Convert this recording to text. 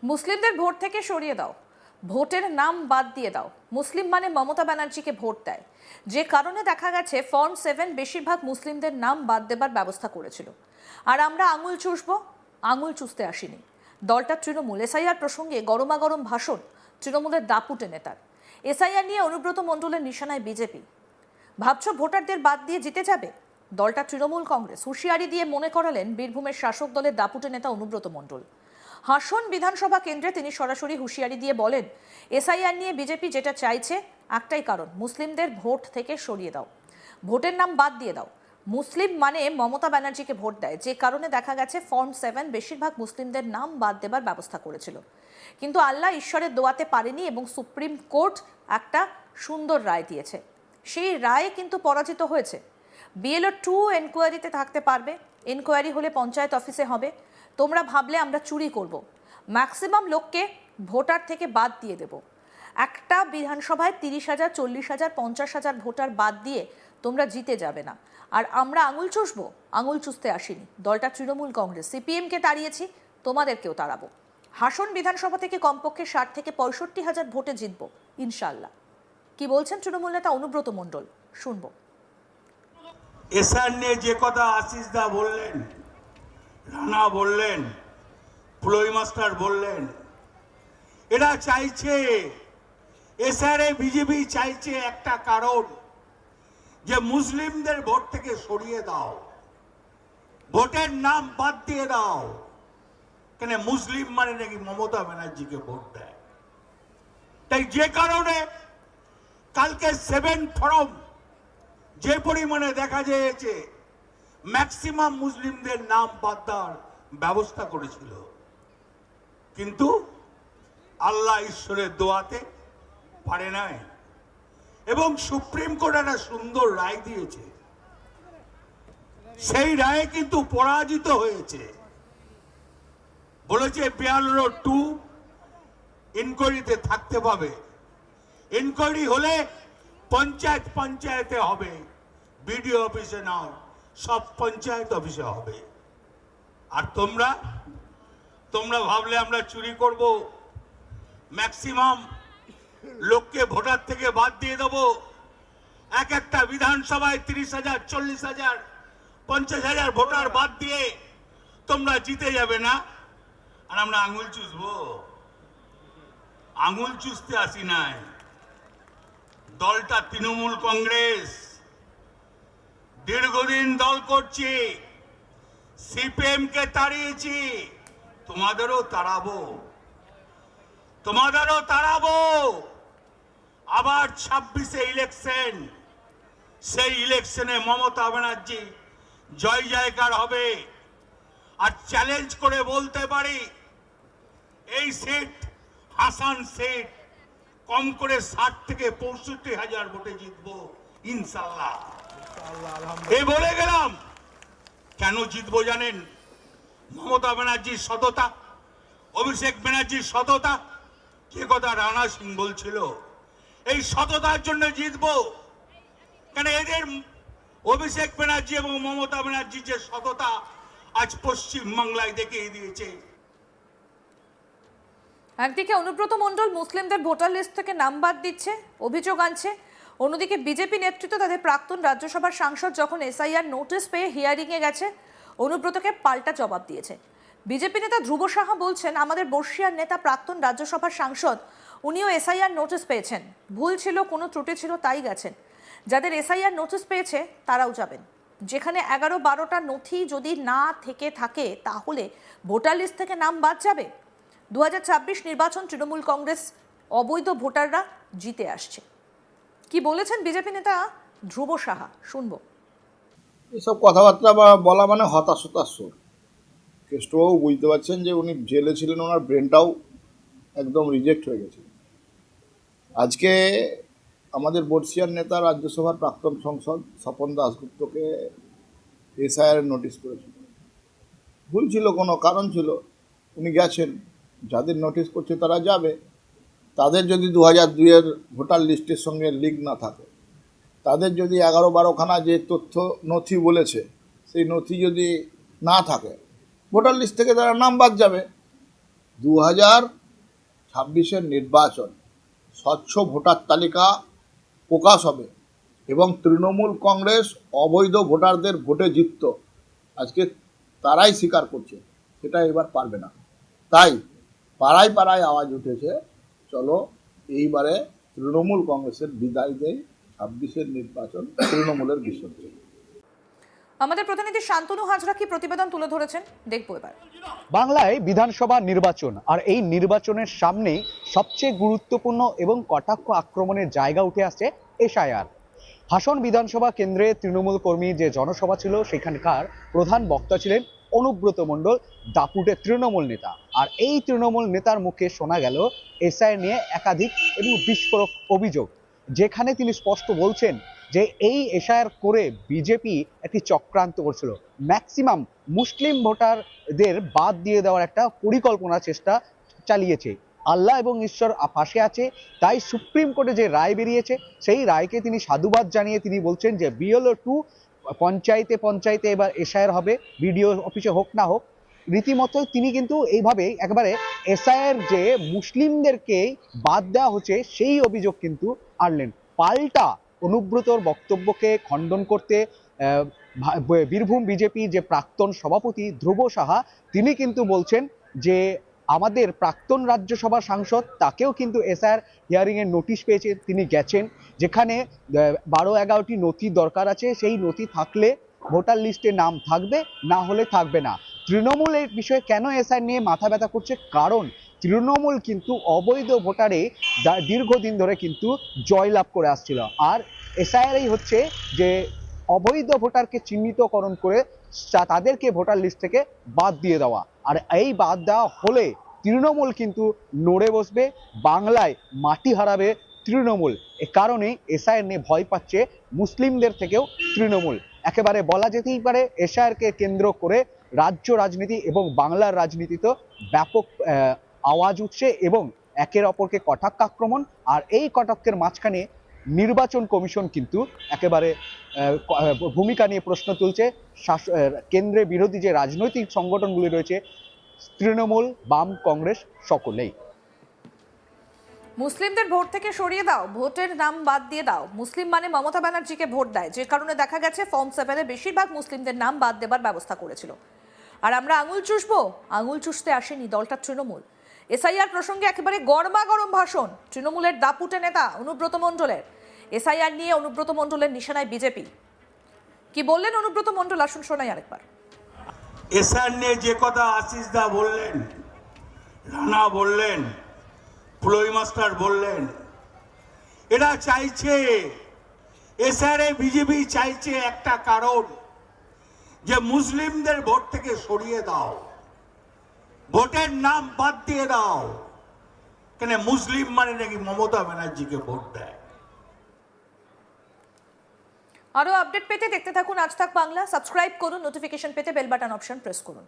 মুসলিমদের ভোট থেকে সরিয়ে দাও, ভোটের নাম বাদ দিয়ে দাও। মুসলিম মানে মমতা ব্যানার্জিকে ভোট দেয়, যে কারণে দেখা গেছে ফর্ম 7 বেশিরভাগ মুসলিমদের নাম বাদ দেবার ব্যবস্থা করেছিল। আর আমরা আঙুল চুষবো, আঙুল চুষতে আসিনি। দলটা তৃণমূল। এসআইআর প্রসঙ্গে গরমাগরম ভাষণ তৃণমূলের দাপুটে নেতার। এসআইআর নিয়ে অনুব্রত মণ্ডলের নিশানায় বিজেপি। ভাবছো ভোটারদের বাদ দিয়ে জিতে যাবে? দলটা তৃণমূল কংগ্রেস। হুঁশিয়ারি দিয়ে মনে করালেন বীরভূমের শাসক দলের দাপুটে নেতা অনুব্রত মণ্ডল। হাসন বিধানসভা কেন্দ্রে তিনি সরাসরি হুঁশিয়ারি দিয়ে বলেন, এসআইআর নিয়ে বিজেপি যেটা চাইছে একটাই কারণ, মুসলিমদের ভোট থেকে সরিয়ে দাও, ভোটের নাম বাদ দিয়ে দাও। মুসলিম মানে মমতা ব্যানার্জিকে ভোট দেয়, যে কারণে দেখা গেছে ফর্ম 7 বেশিরভাগ মুসলিমদের নাম বাদ দেবার ব্যবস্থা করেছিল। কিন্তু আল্লাহ ঈশ্বরের দোয়াতে পারেনি এবং সুপ্রিম কোর্ট একটা সুন্দর রায় দিয়েছে। সেই রায়ে কিন্তু পরাজিত হয়েছে। বিএলও 2 এনকোয়ারিতে থাকতে পারবে। এনকোয়ারি হলে পঞ্চায়েত অফিসে হবে। তোমরা ভাবলে আমরা চুরি করব, ম্যাক্সিমাম লোককে ভোটার থেকে বাদ দিয়ে দেব। একটা বিধানসভায় 30,000, 40,000, 50,000 ভোটার বাদ দিয়ে তোমরা জিতে যাবে না। আর আমরা আঙুল চুষবো, আঙুল চুষতে আসিনি। দলটা তৃণমূল কংগ্রেস। সিপিএমকে তাড়িয়েছি, তোমাদেরকেও তাড়াবো। হাসন বিধানসভা থেকে কমপক্ষে 60 থেকে 65,000 ভোটে জিতবো ইনশাল্লাহ। কি বলছেন তৃণমূল নেতা অনুব্রত মণ্ডল, শুনবো। এসআর নিয়ে যে কথা আশিস দা বললেন, রানা বললেন, ফ্লোই মাস্টার বললেন, এরা চাইছে, এসআর বিজেপি চাইছে একটা কারণ, যে মুসলিমদের ভোট থেকে সরিয়ে দাও, ভোটের নাম বাদ দিয়ে দাও। কেন মুসলিম মানে নাকি মমতা ব্যানার্জিকে ভোট দেয়। তাই যে কারণে কালকে 7 ফরম যে পরিমাণে দেখা যাচ্ছে ম্যাক্সিমাম মুসলিমদের নাম বাদ দেওয়ার ব্যবস্থা করেছিল, কিন্তু আল্লাহ ঈশ্বরের দোয়াতে পারে নাই এবং সুপ্রিম কোর্ট একটা সুন্দর রায় দিয়েছে। সেই রায়ে কিন্তু পরাজিত হয়েছে। বলেছে 42 ইনকোয়ারিতে থাকতে পাবে। ইনকোয়ারি হলে পঞ্চায়েতে হবে, বিডিও অফিসে নয়, সব পঞ্চায়েত অফিসে হবে। আর তোমরা ভাবলে আমরা চুরি করব, ম্যাক্সিমাম লোককে ভোটার থেকে বাদ দিয়ে দেবো। একটা বিধানসভায় 30,000, 40,000, 50,000 ভোটার বাদ দিয়ে তোমরা জিতে যাবে না। আর আমরা আঙুল চুষবো, আঙুল চুষতে আসি নাই। দলটা তৃণমূল কংগ্রেস, দীর্ঘদিন দল করছি, সিপিএম কে তাড়িয়েছি, তোমাদেরও তাড়াবো। আবার 26-এ ইলেকশন, সেই ইলেকশনে মমতা ব্যানার্জি জয় জয়কার হবে। আর চ্যালেঞ্জ করে বলতে পারি, এই সিট হাসান সিট কম করে 60 থেকে 65,000 ভোটে জিতবো ইনশাল্লাহ। এই বলে গেলাম। কেন জিতবো জানেন? মমতা ব্যানার্জির সততা, অভিষেক ব্যানার্জির সততা, যে কথা রানা সিং বলছিল, এই সততার জন্য জিতবো। কেন এদের অভিষেক ব্যানার্জি এবং মমতা ব্যানার্জির যে সততা আজ পশ্চিম বাংলায় দেখিয়ে দিয়েছে। একদিকে অনুব্রত মণ্ডল মুসলিমদের ভোটার লিস্ট থেকে নাম বাদ দিচ্ছে, অভিযোগ আনছে। অন্যদিকে বিজেপি নেতৃত্ব তাদের প্রাক্তন রাজ্যসভার সাংসদ যখন এসআইআর নোটিশ পেয়ে হিয়ারিংয়ে গেছে, অনুব্রতকে পাল্টা জবাব দিয়েছে। বিজেপি নেতা ধ্রুব সাহা বলছেন, আমাদের বর্ষিয়ার নেতা প্রাক্তন রাজ্যসভার সাংসদ, উনিও এসআইআর নোটিশ পেয়েছেন, ভুল ছিল, কোনো ত্রুটি ছিল, তাই গেছেন। যাদের এসআইআর নোটিশ পেয়েছে তারাও যাবেন। যেখানে 11-12টা নথি যদি না থেকে থাকে, তাহলে ভোটার লিস্ট থেকে নাম বাদ যাবে। 2026 নির্বাচন, তৃণমূল কংগ্রেস অবৈধ ভোটাররা জিতে আসছে। কি বলেছেন বিজেপি নেতা ধ্রুব সাহা, শুনবো। এসব কথাবার্তা বলা মানে হতাশতার সুর। কেষ্টবাবু বুঝতে পারছেন যে উনি জেলে ছিলেন, ওনার ব্রেনটাও একদম রিজেক্ট হয়ে গেছে। আজকে আমাদের বর্ষিয়ার নেতা রাজ্যসভার প্রাক্তন সংসদ স্বপন দাশগুপ্তকে এসআইআর নোটিশ করেছিল। ভুল ছিল, কোনো কারণ ছিল, উনি গেছেন। যাদের নোটিশ করছে তারা যাবে। তাদের যদি 2002-এর ভোটার লিস্টের সঙ্গে লিঙ্ক না থাকে, তাদের যদি 11-12খানা যে তথ্য নথি বলেছে সেই নথি যদি না থাকে, ভোটার লিস্ট থেকে তারা নাম বাদ যাবে। 2026 নির্বাচন স্বচ্ছ ভোটার তালিকা প্রকাশ হবে এবং তৃণমূল কংগ্রেস অবৈধ ভোটারদের ভোটে জিতত, আজকে তারাই স্বীকার করছে সেটা এবার পারবে না। তাই পাড়ায় পাড়ায় আওয়াজ উঠেছে, চলো এইবারে তৃণমূল কংগ্রেসের বিদায় দেয়, 26 নির্বাচন তৃণমূলের বিসর্জন। আমাদের প্রতিনিধি শান্তনু হাজরা কি প্রতিবেদন তুলে ধরেছেন দেখবো এবার। বাংলায় বিধানসভা নির্বাচন, আর এই নির্বাচনের সামনে সবচেয়ে গুরুত্বপূর্ণ এবং কটাক্ষ আক্রমণের জায়গা উঠে আসছে এসআইআর। হাসন বিধানসভা কেন্দ্রে তৃণমূল কর্মীর যে জনসভা ছিল সেখানকার প্রধান বক্তা ছিলেন অনুব্রত মণ্ডল, দাপুটের তৃণমূল নেতা। আর এই তৃণমূল নেতার মুখে শোনা গেল এসআইআর নিয়ে একাধিক এবং বিস্ফোরক অভিযোগ, যেখানে তিনি স্পষ্ট বলছেন যে এই এসআইআর করে বিজেপি একটি চক্রান্ত করছিল, ম্যাক্সিমাম মুসলিম ভোটারদের বাদ দিয়ে দেওয়ার একটা পরিকল্পনা চেষ্টা চালিয়েছে। আল্লাহ এবং ঈশ্বর পাশে আছে, তাই সুপ্রিম কোর্টে যে রায় বেরিয়েছে সেই রায়কে তিনি সাধুবাদ জানিয়ে তিনি বলছেন যে BLO 2 পঞ্চায়েতে পঞ্চায়েতে এবার এসআইআর হবে, বিডিও অফিসে হোক না হোক। রীতিমতো তিনি কিন্তু এইভাবে একেবারে এসআইআর যে মুসলিমদেরকে বাদ দেওয়া হচ্ছে সেই অভিযোগ কিন্তু আনলেন। পাল্টা অনুব্রতর বক্তব্যকে খণ্ডন করতে বীরভূম বিজেপি যে প্রাক্তন সভাপতি ধ্রুব সাহা তিনি কিন্তু বলছেন যে আমাদের প্রাক্তন রাজ্যসভা সাংসদ তাকেও কিন্তু এসআইআর হিয়ারিং এর নোটিশ পেয়েছে, তিনি গেছেন, যেখানে 12-11টি নথি দরকার আছে, সেই নথি থাকলে ভোটার লিস্টে নাম থাকবে, না হলে থাকবে না। তৃণমূল এই বিষয়ে কেন এসআইআর নিয়ে মাথা ব্যথা করছে? কারণ তৃণমূল কিন্তু অবৈধ ভোটারে দীর্ঘদিন ধরে কিন্তু জয়লাভ করে আসছিল, আর এসআইআরই হচ্ছে যে অবৈধ ভোটারকে চিহ্নিতকরণ করে তাদেরকে ভোটার লিস্ট থেকে বাদ দিয়ে দেওয়া। আর এই বাদ দেওয়া হলে তৃণমূল কিন্তু নড়ে বসবে, বাংলায় মাটি হারাবে তৃণমূল। এ কারণে এসআইআর নিয়ে ভয় পাচ্ছে মুসলিমদের থেকেও তৃণমূল। একেবারে বলা যেতেই পারে এসআইআরকে কেন্দ্র করে রাজ্য রাজনীতি এবং বাংলার রাজনীতিতে ব্যাপক আওয়াজ উঠছে এবং একের অপরকে কটাক্ষ আক্রমণ। আর এই কটাক্ষের মাঝখানে নির্বাচন কমিশন কিন্তু একেবারে ভূমিকা নিয়ে প্রশ্ন তুলছে। কেন্দ্রে বিরোধী যে রাজনৈতিক সংগঠনগুলি রয়েছে, তৃণমূল, বাম, কংগ্রেস, সকলেই। মুসলিমদের ভোট থেকে সরিয়ে দাও, ভোটের নাম বাদ দিয়ে দাও, মুসলিম মানে মমতা ব্যানার্জিকে ভোট দেয়, যে কারণে দেখা গেছে ফর্ম 7-এ বেশিরভাগ মুসলিমদের নাম বাদ দেবার ব্যবস্থা করেছিল। আর আমরা আঙুল চুষবো, আঙুল চুষতে আসেনি দলটা তৃণমূল। এসআইআর প্রসঙ্গে একেবারে গরমা গরম ভাষণ তৃণমূলের দাপুটে নেতা অনুব্রত মণ্ডলের। এসআইআর নিয়ে অনুব্রত মণ্ডলের নিশানায় বিজেপি। কি বললেন অনুব্রত মণ্ডল, আসুন শোনাই আরেকবার। এসআইআর নিয়ে যে কথা আশিস দা বললেন, রানা বললেন, ফুলই মাস্টার বললেন, এরা চাইছে, এসআইআর বিজেপি চাইছে একটা কারণ, যে মুসলিমদের ভোট থেকে সরিয়ে দাও, ভোটের নাম বাদ দিয়ে দাও। কেন মুসলিম মানে নাকি মমতা ব্যানার্জিকে ভোট দেয়। আরো আপডেট পেতে দেখতে থাকুন আজ তাক বাংলা, সাবস্ক্রাইব করুন, নোটিফিকেশন পেতে বেল বাটন অপশন প্রেস করুন।